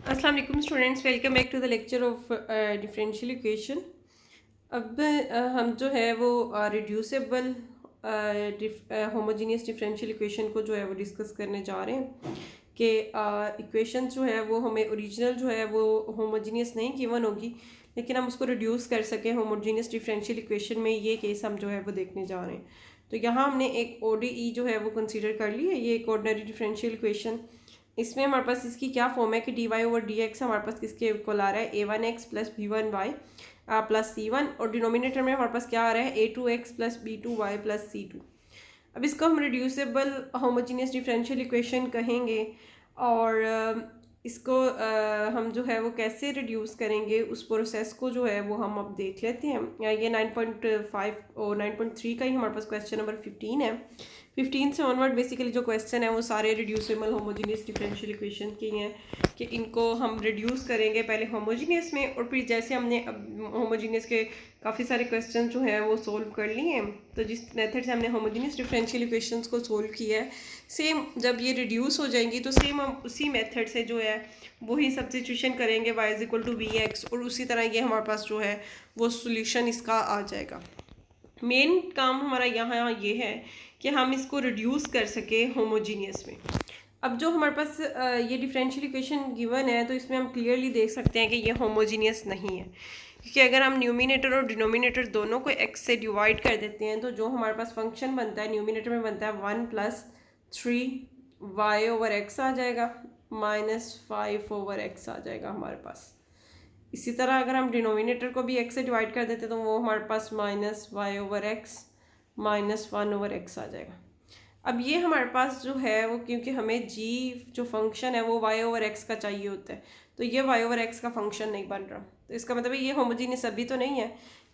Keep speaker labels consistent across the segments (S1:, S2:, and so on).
S1: अस्सलाम वालेकुम students, welcome back to the lecture of differential equation. अब हम जो है वो रिड्यूसेबल होमोजीनियस डिफरेंशियल इक्वेशन को जो है वो डिस्कस करने जा रहे हैं कि इक्वेशन जो है वो हमें ओरिजिनल जो है वो होमोजीनियस नहीं गिवन होगी, लेकिन हम उसको रिड्यूस कर सकें होमोजीनियस डिफरेंशियल इक्वेशन में। ये केस हम जो है वो देखने जा रहे हैं। तो यहाँ हमने एक ODE जो है वो कंसीडर कर ली है। ये एक ऑर्डिनरी डिफरेंशियल इक्वेशन, इसमें हमारे पास इसकी क्या फॉर्म है कि dy/dx हमारे पास किसके इक्वल आ रहा है, a1x plus b1y plus c1, और डिनोमिनेटर में हमारे पास क्या आ रहा है, a2x plus b2y plus c2। अब इसको हम रिड्यूसेबल होमोजीनियस डिफरेंशियल इक्वेशन कहेंगे। और इसको हम जो है वो कैसे रिड्यूस करेंगे उस प्रोसेस को जो है वो हम अब देख लेते हैं। ये 9.5 और 9.3 का ही हमारे पास क्वेश्चन नंबर 15 है। 15 से ऑनवर्ड बेसिकली जो क्वेश्चन है वो सारे रिड्यूसेबल होमोजीनियस डिफरेंशियल इक्वेशन के हैं कि इनको हम रिड्यूस करेंगे पहले होमोजीनियस में, और फिर जैसे हमने होमोजीनियस के काफ़ी सारे क्वेश्चन जो है वो सोल्व कर लिए हैं, तो जिस मेथड से हमने होमोजीनियस डिफरेंशियल इक्वेशंस को सोल्व किया है, सेम जब ये रिड्यूस हो जाएंगी तो सेम हम उसी मेथड से जो है वही सब्स्टिट्यूशन करेंगे y=vx, और उसी तरह ये हमारे पास जो है वो सोल्यूशन इसका आ जाएगा। मेन काम हमारा यहाँ ये है कि हम इसको रिड्यूस कर सके होमोजीनियस में। अब जो हमारे पास ये डिफरेंशियल इक्वेशन गिवन है, तो इसमें हम क्लियरली देख सकते हैं कि ये होमोजीनियस नहीं है, क्योंकि अगर हम न्यूमिनेटर और डिनोमिनेटर दोनों को x से डिवाइड कर देते हैं तो जो हमारे पास फंक्शन बनता है न्यूमिनेटर में बनता है 1 + 3y/x आ जाएगा, -5/x आ जाएगा हमारे पास। इसी तरह अगर हम डिनोमिनेटर को भी x से डिवाइड कर देते तो वो हमारे पास -y/x -1/x आ जाएगा। अब ये हमारे पास जो है वो, क्योंकि हमें g जो फंक्शन है वो y/x का चाहिए होता है, तो ये y/x का फंक्शन नहीं बन रहा। तो इसका मतलब ये होमोजीनियस अभी तो नहीं है,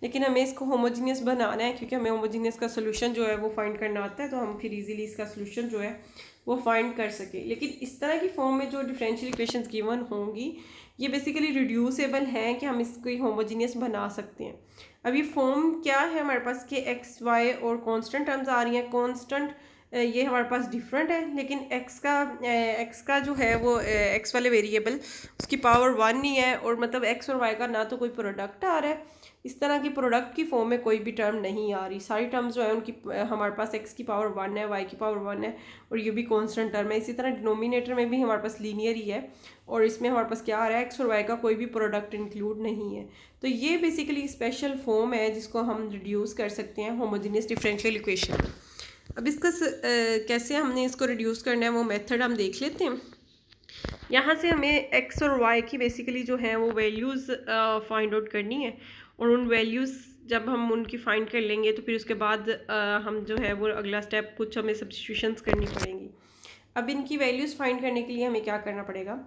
S1: लेकिन हमें इसको होमोजीनियस बनाना है, क्योंकि हमें होमोजीनियस का सोल्यूशन जो है वो फाइंड करना आता है, तो हम फिर इजीली इसका सोल्यूशन जो है वो फाइंड कर सके। लेकिन इस तरह की फॉर्म में जो डिफरेंशियल इक्वेशंस गिवन होंगी ये बेसिकली रिड्यूसेबल हैं कि हम इसको होमोजीनियस बना सकते हैं। अब ये फॉर्म क्या है हमारे पास कि एक्स वाई और कांस्टेंट टर्म्स आ रही हैं। कांस्टेंट ये हमारे पास डिफरेंट है, लेकिन एक्स का जो है वो एक्स वाले वेरिएबल उसकी पावर 1 नहीं है, और मतलब एक्स और वाई का ना तो कोई प्रोडक्ट आ रहा है, इस तरह की प्रोडक्ट की फॉर्म में कोई भी टर्म नहीं आ रही। सारी टर्म्स जो है उनकी हमारे पास एक्स की पावर 1 है, वाई की पावर 1 है, और ये भी कांस्टेंट टर्म है। इसी तरह डिनोमिनेटर में भी हमारे पास लीनियर ही है, और इसमें हमारे पास क्या आ रहा है, एक्स और वाई का कोई भी प्रोडक्ट इंक्लूड नहीं है। तो ये बेसिकली स्पेशल फॉर्म है जिसको हम रिड्यूस कर सकते हैं होमोजीनियस डिफरेंशियल इक्वेशन। अब इसका कैसे हमने इसको रिड्यूस करना है वो मेथड हम देख लेते हैं। यहाँ से हमें एक्स और वाई की बेसिकली जो है वो वैल्यूज़ फाइंड आउट करनी है, और उन वैल्यूज़ जब हम उनकी फाइंड कर लेंगे तो फिर उसके बाद हम जो है वो अगला स्टेप कुछ हमें सब्स्टिट्यूशंस करनी पड़ेंगी। अब इनकी वैल्यूज़ फाइंड करने के लिए हमें क्या करना पड़ेगा,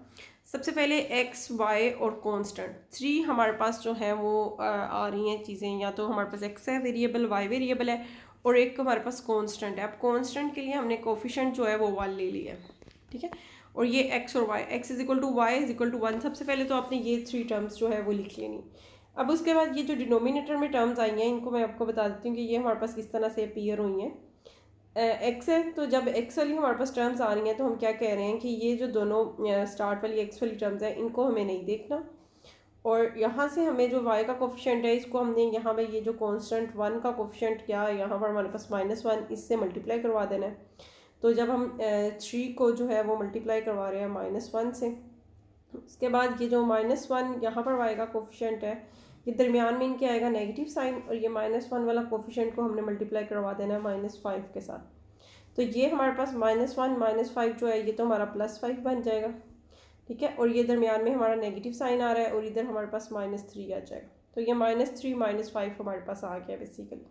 S1: सबसे पहले एक्स वाई और कांस्टेंट 3 हमारे पास जो है वो आ रही हैं चीज़ें। या तो हमारे पास एक्स है वेरिएबल, वाई वेरिएबल है, और एक हमारे पास कांस्टेंट है। अब कांस्टेंट के लिए हमने कोफिशिएंट जो है वो 1 ले लिया है, ठीक है। और ये एक्स और वाई, x=y=1। सबसे पहले तो आपने ये 3 टर्म्स जो है वो लिख लेनी। अब उसके बाद ये जो डिनोमिनेटर में टर्म्स आई हैं इनको मैं आपको बता देती हूँ कि ये हमारे पास किस तरह से अपीयर हुई हैं। एक्स है, तो जब एक्स वाली हमारे पास टर्म्स आ रही हैं तो हम क्या कह रहे हैं कि ये जो दोनों स्टार्ट वाली एक्स वाली टर्म्स हैं इनको हमें नहीं देखना, और यहाँ से हमें जो y का कोफिशिएंट है इसको हमने यहाँ पे ये जो कांस्टेंट 1 का कोफिशिएंट क्या यहाँ पर हमारे पास -1, इससे मल्टीप्लाई करवा देना है। तो जब हम 3 को जो है वो मल्टीप्लाई करवा रहे हैं -1 से, उसके बाद ये जो -1 यहाँ पर y का कोफिशिएंट है ये दरमियान में इनके आएगा नेगेटिव साइन, और ये -1 वाला कोफिशिएंट को हमने मल्टीप्लाई करवा देना है -5 के साथ। तो ये हमारे पास -1 -5 जो है ये तो हमारा +5 बन जाएगा, ठीक है। और ये दरमियान में हमारा नेगेटिव साइन आ रहा है, और इधर हमारे पास -3 आ जाएगा। तो ये -3 -5 हमारे पास आ गया बेसिकली।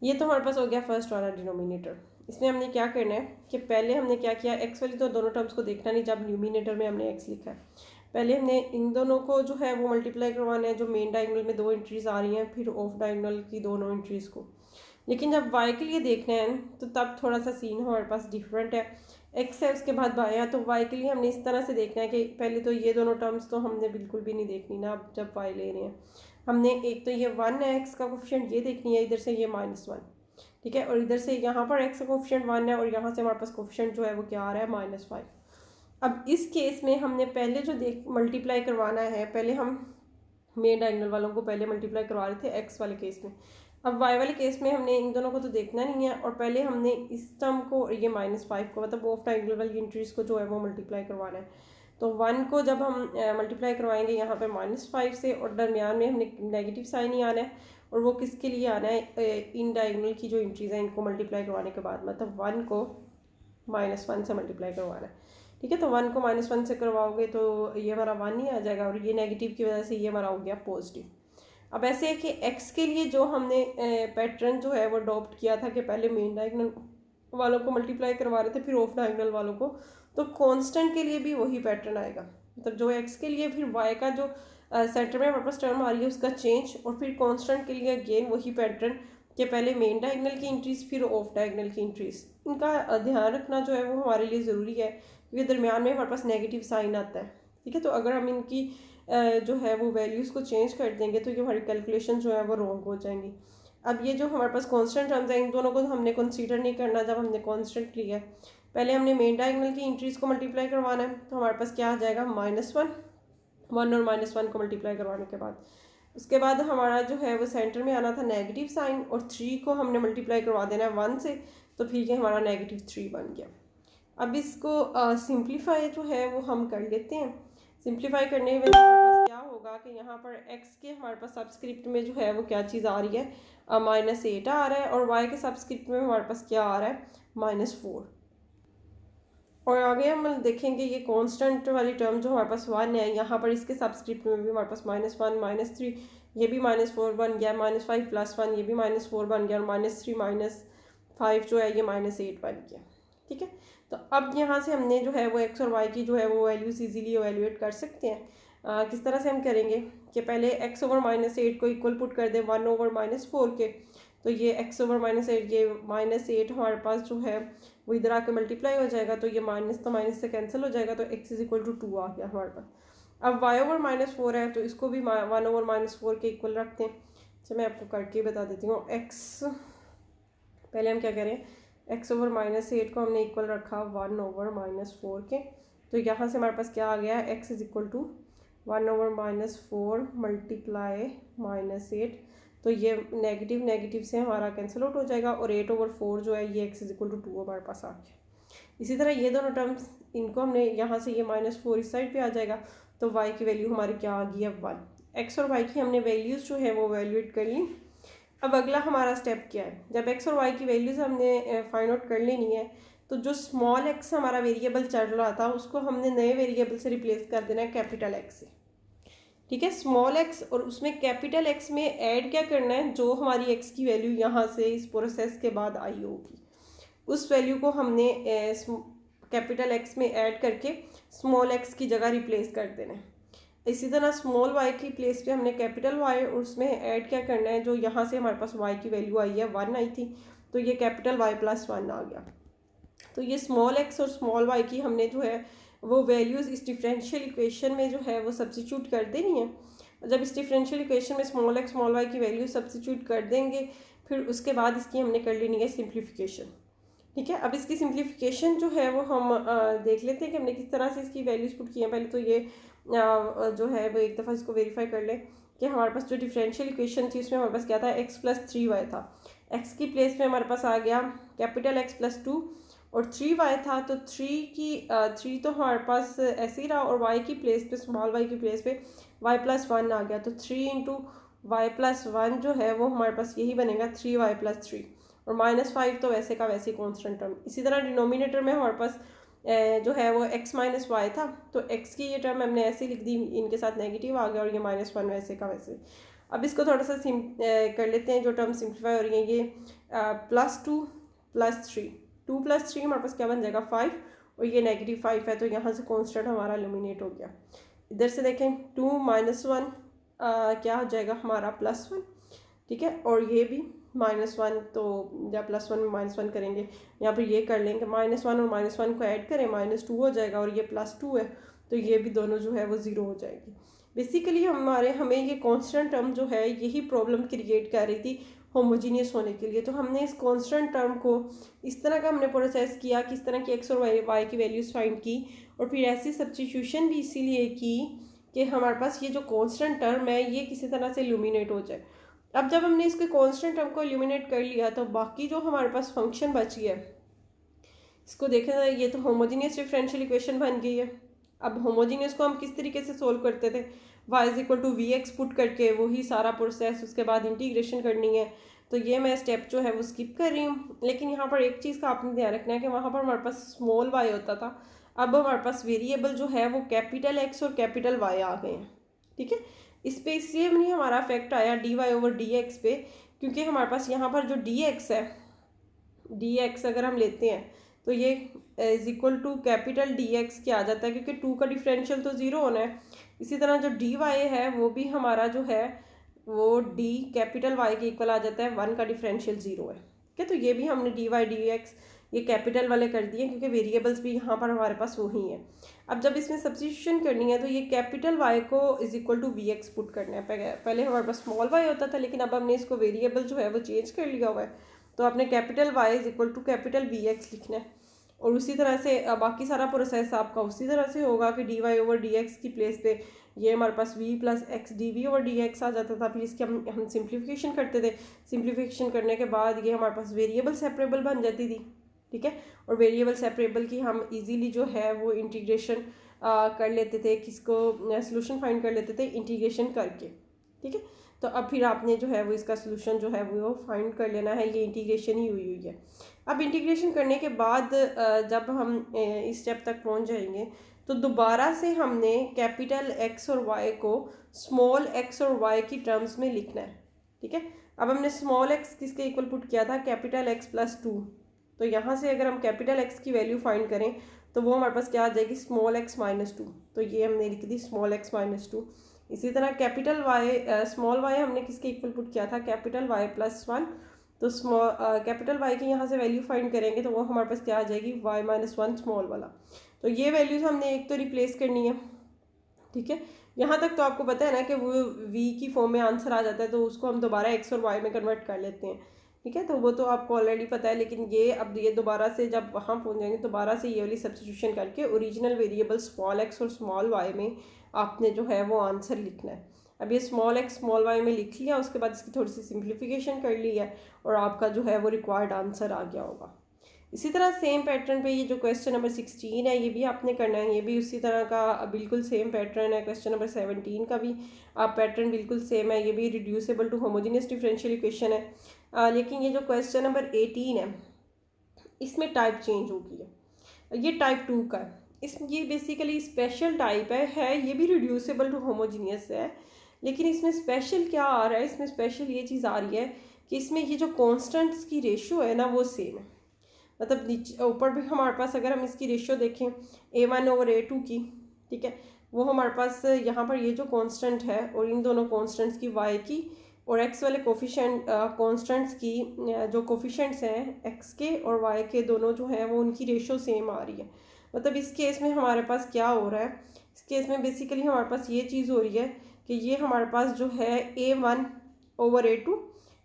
S1: ये तो हमारे पास हो गया फर्स्ट वाला डिनोमिनेटर। इसमें हमने क्या करना है कि पहले हमने क्या किया, एक्स वाली तो दोनों टर्म्स को देखना नहीं जब न्यूमिनेटर में हमने एक्स लिखा है। पहले हमने इन दोनों को जो है वो मल्टीप्लाई करवाना है, जो मेन डायगोनल में 2 एंट्रीज आ रही हैं, फिर ऑफ डायगोनल की दोनों एंट्रीज़ को। लेकिन जब वाई के लिए देखना है तो तब थोड़ा सा सीन हमारे पास डिफरेंट है। एक्स है उसके बाद वाई है, तो वाई के लिए हमने इस तरह से देखना है कि पहले तो ये दोनों टर्म्स तो हमने बिल्कुल भी नहीं देखनी ना। अब जब वाई ले रहे हैं हमने एक तो ये 1 है एक्स का कोफिशिएंट ये देखनी है, इधर से ये -1, ठीक है। और इधर से यहाँ पर एक्स का कोफिशिएंट 1 है, और यहाँ से हमारे पास कोफिशिएंट जो है वो क्या आ रहा है -5। अब इस केस में हमने पहले जो मल्टीप्लाई करवाना है, पहले हम मेन डायगोनल वालों को पहले मल्टीप्लाई करवा रहे थे एक्स वाले केस में। अब वाई वाले केस में हमने इन दोनों को तो देखना नहीं है, और पहले हमने इस टर्म को और ये -5 को, मतलब ऑफ डायगोनल वाली एंट्रीज को जो है वो मल्टीप्लाई करवाना है। तो 1 को जब हम मल्टीप्लाई करवाएंगे यहाँ पे -5 से, और दरमियान में हमने नेगेटिव साइन ही आना है, और वो किसके लिए आना है, इन डायगोनल की जो एंट्रीज हैं इनको मल्टीप्लाई करवाने के बाद, मतलब 1 को -1 से मल्टीप्लाई करवाना है। ठीक है, तो 1 को -1 से करवाओगे तो ये हमारा 1 ही आ जाएगा, और ये नेगेटिव की वजह से ये हमारा हो गया पॉजिटिव। अब ऐसे है कि x के लिए जो हमने पैटर्न जो है वो अडॉप्ट किया था कि पहले मेन डायगोनल वालों को मल्टीप्लाई करवा रहे थे फिर ऑफ डायगोनल वालों को, तो कांस्टेंट के लिए भी वही पैटर्न आएगा। मतलब जो x के लिए फिर y का जो सेंटर में हमारे पास टर्म आ रही है उसका चेंज, और फिर कांस्टेंट के लिए अगेन वही पैटर्न कि पहले मेन डायगोनल की इंट्रीज फिर ऑफ डायगोनल की इंट्रीज। इनका ध्यान रखना जो है वो हमारे लिए ज़रूरी है, क्योंकि दरमियान में हमारे पास नेगेटिव साइन आता है। ठीक है, तो अगर हम इनकी जो है वो वैल्यूज़ को चेंज कर देंगे तो ये हमारी कैलकुलेशन जो है वो रॉन्ग हो जाएंगी। अब ये जो हमारे पास कांस्टेंट टर्म्स हैं इन दोनों को हमने कंसीडर नहीं करना जब हमने कांस्टेंट लिया है। पहले हमने मेन डायगोनल की इंट्रीज को मल्टीप्लाई करवाना है, तो हमारे पास क्या आ जाएगा -1 और -1 को मल्टीप्लाई करवाने के बाद, उसके बाद हमारा जो है वो सेंटर में आना था नेगेटिव साइन, और 3 को हमने मल्टीप्लाई करवा देना है 1 से, तो फिर ये हमारा -3 बन गया। अब इसको सिंप्लीफाई जो है वो हम कर लेते हैं। सिंप्लीफाई करने में हमारे पास क्या होगा कि यहाँ पर x के हमारे पास सबस्क्रिप्ट में जो है वो क्या चीज़ आ रही है, -8 आ रहा है, और y के सबस्क्रिप्ट में हमारे पास क्या आ रहा है, -4। और आगे हम देखेंगे ये कांस्टेंट वाली टर्म जो हमारे पास 1 है, यहाँ पर इसके सबस्क्रिप्ट में भी हमारे पास -1 -3, ये भी -4 बन गया, -5 + 1 ये भी -4 बन गया, और -3 -5 जो है ये -8 बन गया। ठीक है, तो अब यहाँ से हमने जो है वो x और y की जो है वो वैल्यूज इजीली एवेल्यूएट कर सकते हैं। किस तरह से हम करेंगे कि पहले x/-8 को इक्वल पुट कर दें 1/-4 के, तो ये x/-8 ये -8 हमारे पास जो है वो इधर आके मल्टीप्लाई हो जाएगा, तो ये माइनस तो माइनस से कैंसिल हो जाएगा, तो x = 2 आ गया हमारे पास। अब y/-4 है तो इसको भी 1/-4 के इक्वल रखते हैं। अच्छा, मैं आपको करके बता देती हूँ। x पहले हम क्या करें, x/-8 को हमने इक्वल रखा 1/-4 के, तो यहाँ से हमारे पास क्या आ गया, x = 1/-4 मल्टीप्लाई -8, तो ये नेगेटिव नेगेटिव से हमारा कैंसिल आउट हो जाएगा, और 8/4 जो है ये x = 2 हमारे पास आ गया। इसी तरह ये दोनों टर्म्स इनको हमने यहाँ से ये -4 इस साइड पे आ जाएगा, तो y की वैल्यू हमारी क्या आ गई है 1। x और y की हमने वैल्यूज़ जो है वो वैल्यूएट कर ली। अब अगला हमारा स्टेप क्या है, जब x और y की वैल्यूज़ हमने फाइंड आउट कर लेनी है, तो जो स्मॉल x हमारा वेरिएबल चल रहा था उसको हमने नए वेरिएबल से रिप्लेस कर देना है कैपिटल x से। ठीक है, स्मॉल x, और उसमें कैपिटल x में ऐड क्या करना है, जो हमारी x की वैल्यू यहाँ से इस प्रोसेस के बाद आई होगी उस वैल्यू को हमने कैपिटल x में ऐड करके स्मॉल x की जगह रिप्लेस कर देना है। इसी तरह स्मॉल y की प्लेस पे हमने कैपिटल Y और उसमें ऐड क्या करना है, जो यहाँ से हमारे पास y की वैल्यू आई है 1 आई थी, तो ये कैपिटल Y + 1 आ गया। तो ये स्मॉल x और स्मॉल y की हमने जो है वो वैल्यूज़ इस डिफरेंशियल इक्वेशन में जो है वो सब्सिट्यूट कर देनी है। जब इस डिफरेंशियल इक्वेशन में स्मॉल x स्मॉल y की वैल्यू सब्सिट्यूट कर देंगे, फिर उसके बाद इसकी हमने कर लेनी है सिंप्लीफिकेशन। ठीक है, अब इसकी सिंप्लीफिकेशन जो है वो हम देख लेते हैं कि हमने किस तरह से इसकी वैल्यूज़ पुट की हैं। पहले तो ये जो है वो एक दफ़ा इसको वेरीफाई कर लें कि हमारे पास जो डिफरेंशियल इक्वेशन थी उसमें हमारे पास क्या था, x + 3y था। x की प्लेस पे हमारे पास आ गया कैपिटल X + 2, और 3y था, तो 3 तो हमारे पास ऐसे ही रहा, और y की प्लेस पे स्मॉल y की प्लेस पे y + 1 आ गया, तो 3 × y + 1 जो है वो हमारे पास यही बनेगा 3y + 3, और -5 तो वैसे का वैसे कॉन्स्टेंट टर्म। इसी तरह डिनोमिनेटर में हमारे पास जो है वो x - y था, तो x की ये टर्म हमने ऐसे लिख दी, इनके साथ नेगेटिव आ गया, और ये -1 वैसे का वैसे। अब इसको थोड़ा सा कर लेते हैं, जो टर्म सिंप्लीफाई हो रही हैं, ये +2 + 3, 2 + 3 हमारे पास क्या बन जाएगा 5, और ये -5 है, तो यहाँ से कॉन्स्टेंट हमारा एलिमिनेट हो गया। इधर से देखें 2 - 1 क्या हो जाएगा हमारा +1। ठीक है, और ये भी -1, तो या +1 में -1 करेंगे, यहाँ पर ये कर लेंगे -1 और -1 को ऐड करें -2 हो जाएगा, और ये +2 है, तो ये भी दोनों जो है वो 0 हो जाएगी। बेसिकली हमें ये कांस्टेंट टर्म जो है यही प्रॉब्लम क्रिएट कर रही थी होमोजीनियस होने के लिए। तो हमने इस कांस्टेंट टर्म को इस तरह का हमने प्रोसेस किया कि इस तरह की x और y की वैल्यूज़ फाइंड की, और फिर ऐसी सब्स्टिट्यूशन भी इसीलिए की कि हमारे पास ये जो कांस्टेंट टर्म है ये किसी तरह से इल्यूमिनेट हो जाए। अब जब हमने इसके कांस्टेंट टर्म को इल्यूमिनेट कर लिया तो बाकी जो हमारे पास फंक्शन बच गया, इसको देखा जाए ये तो होमोजीनियस डिफरेंशियल इक्वेशन बन गई है। अब होमोजीनियस को हम किस तरीके से सोल्व करते थे, y is equal to V X put करके वही सारा प्रोसेस, उसके बाद इंटीग्रेशन करनी है। तो ये मैं स्टेप जो है वो स्किप कर रही हूँ, लेकिन यहाँ पर एक चीज़ का आपने ध्यान रखना है कि वहाँ पर हमारे पास स्मॉल y होता था, अब हमारे पास वेरिएबल जो है वो कैपिटल x और कैपिटल y आ गए हैं। ठीक है, इस पर इसलिए नहीं हमारा इफेक्ट आया dy ओवर dx पे, क्योंकि हमारे पास यहाँ पर जो dx है, dx अगर हम लेते हैं तो ये is equal to capital D X क्या आ जाता है, क्योंकि 2 का डिफरेंशियल तो ज़ीरो होना है। इसी तरह जो डी वाई है वो भी हमारा जो है वो डी कैपिटल वाई के इक्वल आ जाता है, 1 का डिफरेंशियल ज़ीरो है। ठीक है, तो ये भी हमने डी वाई डी एक्स ये कैपिटल वाले कर दिए, क्योंकि वेरिएबल्स भी यहाँ पर हमारे पास वही हैं। अब जब इसमें सब्स्टिट्यूशन करनी है तो ये कैपिटल वाई को is equal to V X put करना है। पहले हमारे पास स्मॉल वाई होता था, लेकिन अब हमने इसको वेरिएबल जो है वो चेंज कर लिया हुआ है, तो आपने capital Y is equal to capital V X लिखना है। और उसी तरह से बाकी सारा प्रोसेस आपका उसी तरह से होगा कि D Y over D x की प्लेस पे ये हमारे पास v plus x d v over D x आ जाता था। फिर इसकी हम सिंप्लीफिकेशन करते थे, सिंप्लीफिकेशन करने के बाद ये हमारे पास वेरिएबल सेपरेबल बन जाती थी। ठीक है, और वेरिएबल सेपरेबल की हम इजीली जो है वो इंटीग्रेशन कर लेते थे, किसको सोल्यूशन फाइंड कर लेते थे इंटीग्रेशन करके। ठीक है, तो अब फिर आपने जो है वो इसका सोल्यूशन जो है वो फाइंड कर लेना है, ये इंटीग्रेशन ही हुई है। अब इंटीग्रेशन करने के बाद जब हम इस स्टेप तक पहुंच जाएंगे तो दोबारा से हमने कैपिटल एक्स और वाई को स्मॉल एक्स और वाई की टर्म्स में लिखना है। ठीक है, अब हमने स्मॉल एक्स किसके इक्वल पुट किया था, कैपिटल एक्स प्लस 2। तो यहाँ से अगर हम कैपिटल एक्स की वैल्यू फाइंड करें तो वो हमारे पास क्या आ जाएगी, स्मॉल एक्स माइनस 2। तो ये हमने लिख दी स्मॉल एक्स माइनस 2। इसी तरह कैपिटल वाई स्मॉल वाई हमने किसके इक्वल पुट किया था, कैपिटल वाई प्लस 1। तो स्मॉल कैपिटल वाई की यहाँ से वैल्यू फाइंड करेंगे तो वो हमारे पास क्या आ जाएगी, वाई माइनस 1 स्मॉल वाला। तो ये वैल्यूज हमने एक तो रिप्लेस करनी है। ठीक है, यहाँ तक तो आपको पता है ना कि वो v की फॉर्म में आंसर आ जाता है, तो उसको हम दोबारा x और y में कन्वर्ट कर लेते हैं। ठीक है, तो वो तो आपको ऑलरेडी पता है, लेकिन ये अब ये दोबारा से जब वहाँ पहुँच जाएंगे दोबारा से ये वाली सब्स्टिट्यूशन करके ओरिजिनल वेरिएबल स्मॉल x और स्मॉल y में आपने जो है वो आंसर लिखना है। अब ये स्मॉल x स्मॉल y में लिख लिया, उसके बाद इसकी थोड़ी सी सिंप्लीफिकेशन कर ली है और आपका जो है वो रिक्वायर्ड आंसर आ गया होगा। इसी तरह सेम पैटर्न पे ये जो क्वेश्चन नंबर 16 है ये भी आपने करना है, ये भी उसी तरह का बिल्कुल सेम पैटर्न है। क्वेश्चन नंबर 17 का भी पैटर्न बिल्कुल सेम है, ये भी reducible to homogeneous differential equation है। लेकिन ये जो क्वेश्चन नंबर 18 है इसमें टाइप चेंज हो गई है, ये टाइप 2 का है। ये बेसिकली स्पेशल टाइप है, ये भी रिड्यूसेबल टू होमोजीनियस है, लेकिन इसमें स्पेशल क्या आ रहा है, इसमें स्पेशल ये चीज़ आ रही है कि इसमें ये जो कॉन्स्टेंट्स की रेशो है ना वो सेम है। मतलब नीचे ऊपर भी हमारे पास अगर हम इसकी रेशो देखें a1 ओवर a2 की, ठीक है, वो हमारे पास यहाँ पर ये जो कांस्टेंट है और इन दोनों कांस्टेंट्स की y की और x वाले कोफिशेंट कांस्टेंट्स की जो कोफिशेंट्स हैं x के और y के दोनों जो हैं वो उनकी रेशो सेम आ रही है। मतलब इस केस में हमारे पास क्या हो रहा है, इस केस में बेसिकली हमारे पास ये चीज़ हो रही है कि ये हमारे पास जो है a1 over a2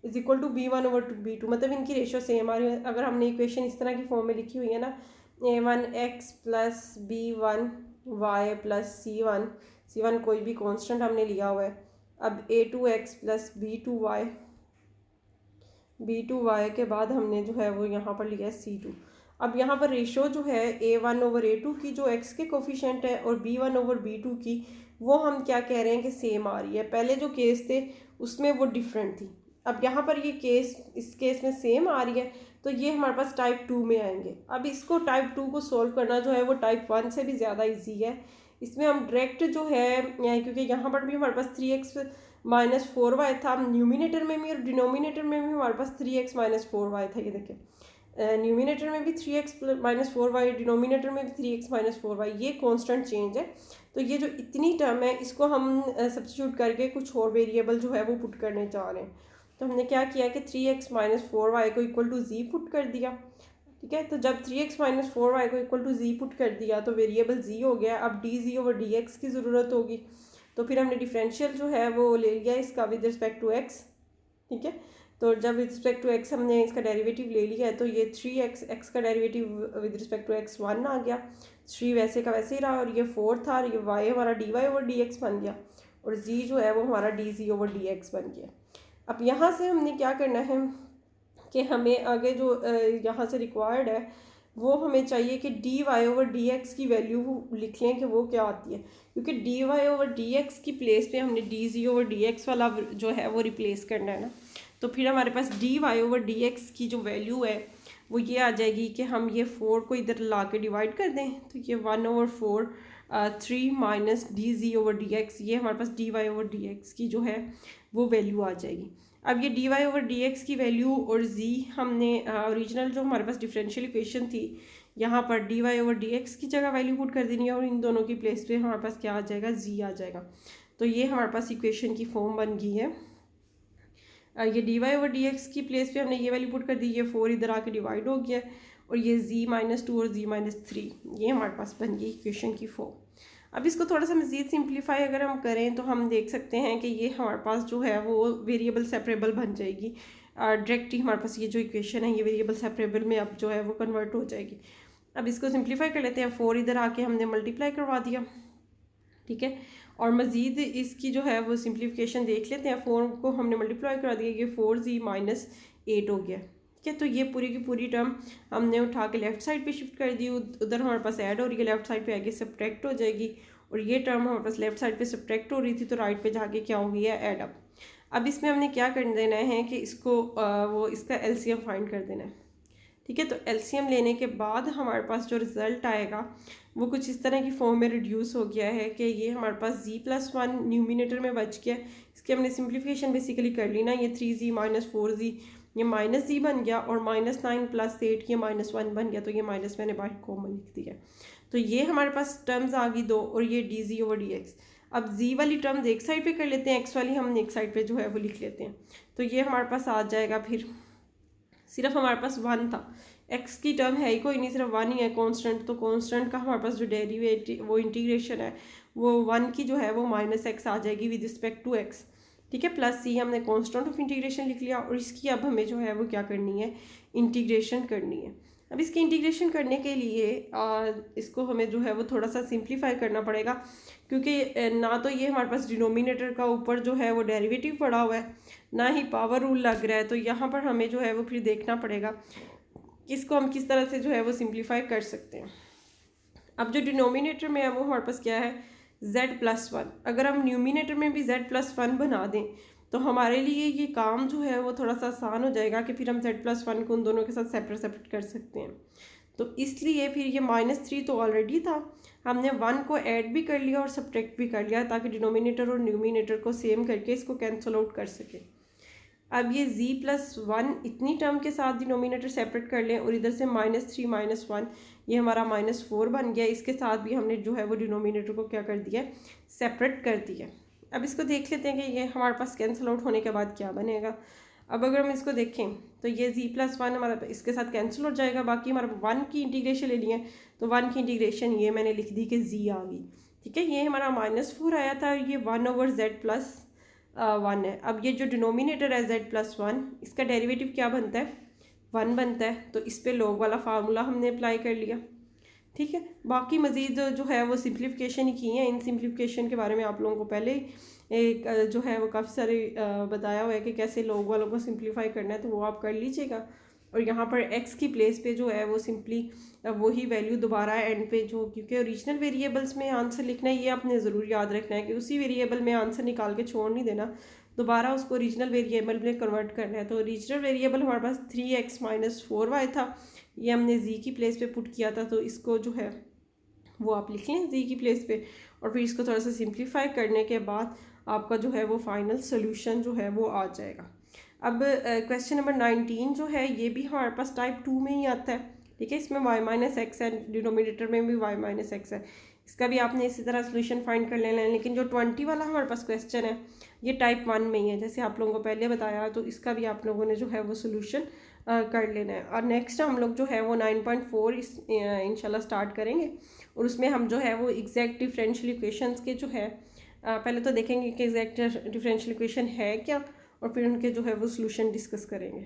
S1: is equal to b1 over b2, मतलब इनकी रेशो सेम आ रही है। अगर हमने इक्वेशन इस तरह की फॉर्म में लिखी हुई है ना, a1x plus b1y plus c1 कोई भी कांस्टेंट हमने लिया हुआ है। अब a2x प्लस b2y के बाद हमने जो है वो यहाँ पर लिया है c2। अब यहाँ पर रेशो जो है a1 ओवर a2 की जो x के कोफिशिएंट है और b1 ओवर b2 की वो हम क्या कह रहे हैं कि सेम आ रही है। पहले जो केस थे उसमें वो डिफरेंट थी, अब यहाँ पर ये केस इस केस में सेम आ रही है, तो ये हमारे पास टाइप 2 में आएंगे। अब इसको टाइप 2 को सोल्व करना जो है वो टाइप 1 से भी ज़्यादा इजी है। इसमें हम डायरेक्ट जो है, क्योंकि यहाँ पर भी हमारे पास 3x माइनस 4y था, न्यूमिनेटर में भी और डिनोमिनेटर में भी हमारे पास 3x माइनस 4y था। ये देखिए न्यूमिनेटर में भी 3x माइनस 4y, डिनोमिनेटर में भी 3x माइनस 4y, ये कांस्टेंट चेंज है। तो ये जो इतनी टर्म है इसको हम सब्स्टिट्यूट करके कुछ और वेरिएबल जो है वो पुट करने जा रहे हैं। तो हमने क्या किया कि 3x माइनस 4y को इक्वल टू z पुट कर दिया। ठीक है, तो जब 3x माइनस 4y को इक्वल टू z पुट कर दिया तो वेरिएबल z हो गया। अब dz ओवर dx की ज़रूरत होगी, तो फिर हमने डिफरेंशियल जो है वो ले लिया इसका विद रिस्पेक्ट टू x। ठीक है, तो जब विद रिस्पेक्ट टू x हमने इसका डेरिवेटिव ले लिया है तो ये 3x, x का derivative with respect to x 1 आ गया, 3 वैसे का वैसे ही रहा और ये 4 था और ये y हमारा dy ओवर dx बन गया और z जो है वो हमारा dz ओवर dx बन गया। अब यहाँ से हमने क्या करना है कि हमें आगे जो यहाँ से रिक्वायर्ड है वो हमें चाहिए कि D Y over D x की वैल्यू लिख लें कि वो क्या आती है, क्योंकि D Y over D x की प्लेस पे हमने डी जी ओवर डी एक्स वाला जो है वो रिप्लेस करना है ना। तो फिर हमारे पास d Y over D x की जो वैल्यू है वो ये आ जाएगी कि हम ये 4 को इधर ला के डिवाइड कर दें तो ये 1/4 3 माइनस डी जी ओवर डी एक्स, ये हमारे पास d Y over D x की जो है वो वैल्यू आ जाएगी। अब ये D Y over D x की वैल्यू और जी हमने ओरिजिनल जो हमारे पास डिफरेंशियल इक्वेशन थी यहाँ पर D Y over D x की जगह वैल्यू पुट कर देनी है और इन दोनों की प्लेस पे हमारे पास क्या आ जाएगा, जी आ जाएगा। तो ये हमारे पास इक्वेशन की फॉर्म बन गई है। ये D Y over D x की प्लेस पे हमने ये वैल्यू पुट कर दी, ये 4 इधर आके डिवाइड हो गया और ये z-2 और z-3 ये हमारे पास बन गई इक्वेशन की फॉर्म। अब इसको थोड़ा सा मज़ीद सिंप्लीफाई अगर हम करें तो हम देख सकते हैं कि ये हमारे पास जो है वो वेरिएबल सेपरेबल बन जाएगी। डायरेक्ट ही हमारे पास ये जो इक्वेशन है ये वेरिएबल सेपरेबल में अब जो है वो कन्वर्ट हो जाएगी। अब इसको सिंप्लीफाई कर लेते हैं, 4 इधर आके हमने मल्टीप्लाई करवा दिया, ठीक है। और मज़ीद इसकी जो है वो सिंप्लीफिकेशन देख लेते हैं, 4 को हमने मल्टीप्लाई करा दिया, ये 4z-8 हो गया, ठीक है। तो ये पूरी की पूरी टर्म हमने उठा के लेफ़्ट साइड पे शिफ्ट कर दी, उधर हमारे पास ऐड हो रही है, लेफ़्ट साइड पे आगे सब्ट्रैक्ट हो जाएगी और ये टर्म हमारे पास लेफ़्ट साइड पे सब्ट्रैक्ट हो रही थी तो राइट पे जाके क्या हो गया, ऐड अप। अब इसमें हमने क्या कर देना है कि इसको वो इसका एलसीएम फाइंड कर देना है, ठीक है। तो एलसीएम लेने के बाद हमारे पास जो रिज़ल्ट आएगा वो कुछ इस तरह की फॉर्म में रिड्यूस हो गया है कि ये हमारे पास z+1 न्यूमिनेटर में बच गया। इसकी हमने सिंप्लीफिकेशन बेसिकली कर ली ना, ये 3z-4z ये -z बन गया और -9 + 8 ये -1 बन गया, तो ये माइनस मैंने बाहर कॉमन लिख दिया। तो ये हमारे पास टर्म्स आ गई 2 और ये dz ओवर dx। अब z वाली टर्म एक साइड पे कर लेते हैं, x वाली हम एक साइड पे जो है वो लिख लेते हैं। तो ये हमारे पास आ जाएगा, फिर सिर्फ हमारे पास 1 था, x की टर्म है ही कोई नहीं, सिर्फ 1 ही है कांस्टेंट। तो कांस्टेंट का हमारे पास जो डेरिवेटिव वो इंटीग्रेशन है वो 1 की जो है वो -x आ जाएगी विद रिस्पेक्ट टू x, ठीक है। प्लस c हमने कांस्टेंट ऑफ इंटीग्रेशन लिख लिया और इसकी अब हमें जो है वो क्या करनी है, इंटीग्रेशन करनी है। अब इसकी इंटीग्रेशन करने के लिए इसको हमें जो है वो थोड़ा सा सिंप्लीफाई करना पड़ेगा, क्योंकि ना तो ये हमारे पास डिनोमिनेटर का ऊपर जो है वो डेरिवेटिव पड़ा हुआ है, ना ही पावर रूल लग रहा है। तो यहाँ पर हमें जो है वो फिर देखना पड़ेगा कि इसको हम किस तरह से जो है वो सिंप्लीफाई कर सकते हैं। अब जो डिनोमिनेटर में है वो हमारे पास क्या है, z+1। अगर हम न्यूमिनेटर में भी z+1 बना दें तो हमारे लिए ये काम जो है वो थोड़ा सा आसान हो जाएगा कि फिर हम z+1 को उन दोनों के साथ सेपरेट कर सकते हैं। तो इसलिए फिर ये -3 तो ऑलरेडी था, हमने 1 को ऐड भी कर लिया और सब्ट्रैक्ट भी कर लिया ताकि डिनोमिनेटर और न्यूमिनेटर को सेम करके इसको कैंसिल आउट कर सके। अब ये z+1 इतनी टर्म के साथ डिनोमिनेटर सेपरेट कर लें और इधर से -3 -1 ये हमारा -4 बन गया, इसके साथ भी हमने जो है वो डिनोमिनेटर को क्या कर दिया, सेपरेट कर दिया। अब इसको देख लेते हैं कि ये हमारे पास कैंसिल आउट होने के बाद क्या बनेगा। अब अगर हम इसको देखें तो ये z+1 हमारा इसके साथ कैंसिल हो जाएगा, बाकी हमारा 1 की इंटीग्रेशन ले लिए तो 1 की इंटीग्रेशन ये मैंने लिख दी कि z आ गई, ठीक है। ये हमारा -4 आया था, ये 1/z+1 है। अब ये जो डिनोमिनेटर है z+1 इसका डेरिवेटिव क्या बनता है, 1 बनता है, तो इस पे लॉग वाला फार्मूला हमने अप्लाई कर लिया, ठीक है। बाकी मज़ीद जो है वो सिंप्लीफिकेशन ही की है। इन सिंप्लीफिकेशन के बारे में आप लोगों को पहले एक जो है वो काफ़ी सारे बताया हुआ है कि कैसे लॉग वालों को सिंप्लीफाई करना है, तो वो आप कर लीजिएगा। और यहाँ पर x की प्लेस पे जो है वो सिंपली वही वैल्यू दोबारा एंड पे जो, क्योंकि ओरिजिनल वेरिएबल्स में आंसर लिखना है ये आपने ज़रूर याद रखना है कि उसी वेरिएबल में आंसर निकाल के छोड़ नहीं देना, दोबारा उसको ओरिजिनल वेरिएबल में कन्वर्ट करना है। तो ओरिजिनल वेरिएबल हमारे पास 3x - 4y था, ये हमने z की प्लेस पे पुट किया था, तो इसको जो है वो आप लिख लें z की प्लेस पे और फिर इसको थोड़ा सा सिंप्लीफाई करने के बाद आपका जो है वो फाइनल सोल्यूशन जो है वो आ जाएगा। अब क्वेश्चन नंबर 19 जो है ये भी हमारे पास टाइप 2 में ही आता है, ठीक है। इसमें y-x है, डिनोमिनेटर में भी y-x है, इसका भी आपने इसी तरह सोल्यूशन फाइंड कर लेना है। लेकिन जो 20 वाला हमारे पास क्वेश्चन है ये टाइप 1 में ही है, जैसे आप लोगों को पहले बताया, तो इसका भी आप लोगों ने जो है वो सोल्यूशन कर लेना है। और नेक्स्ट हम लोग जो है वो 9.4 इंशाल्लाह स्टार्ट करेंगे और उसमें हम जो है वो एग्जैक्ट डिफरेंशियल इक्वेशंस के जो है पहले तो देखेंगे कि एग्जैक्ट डिफरेंशियल इक्वेशन है क्या और फिर उनके जो है वो सोल्यूशन डिस्कस करेंगे।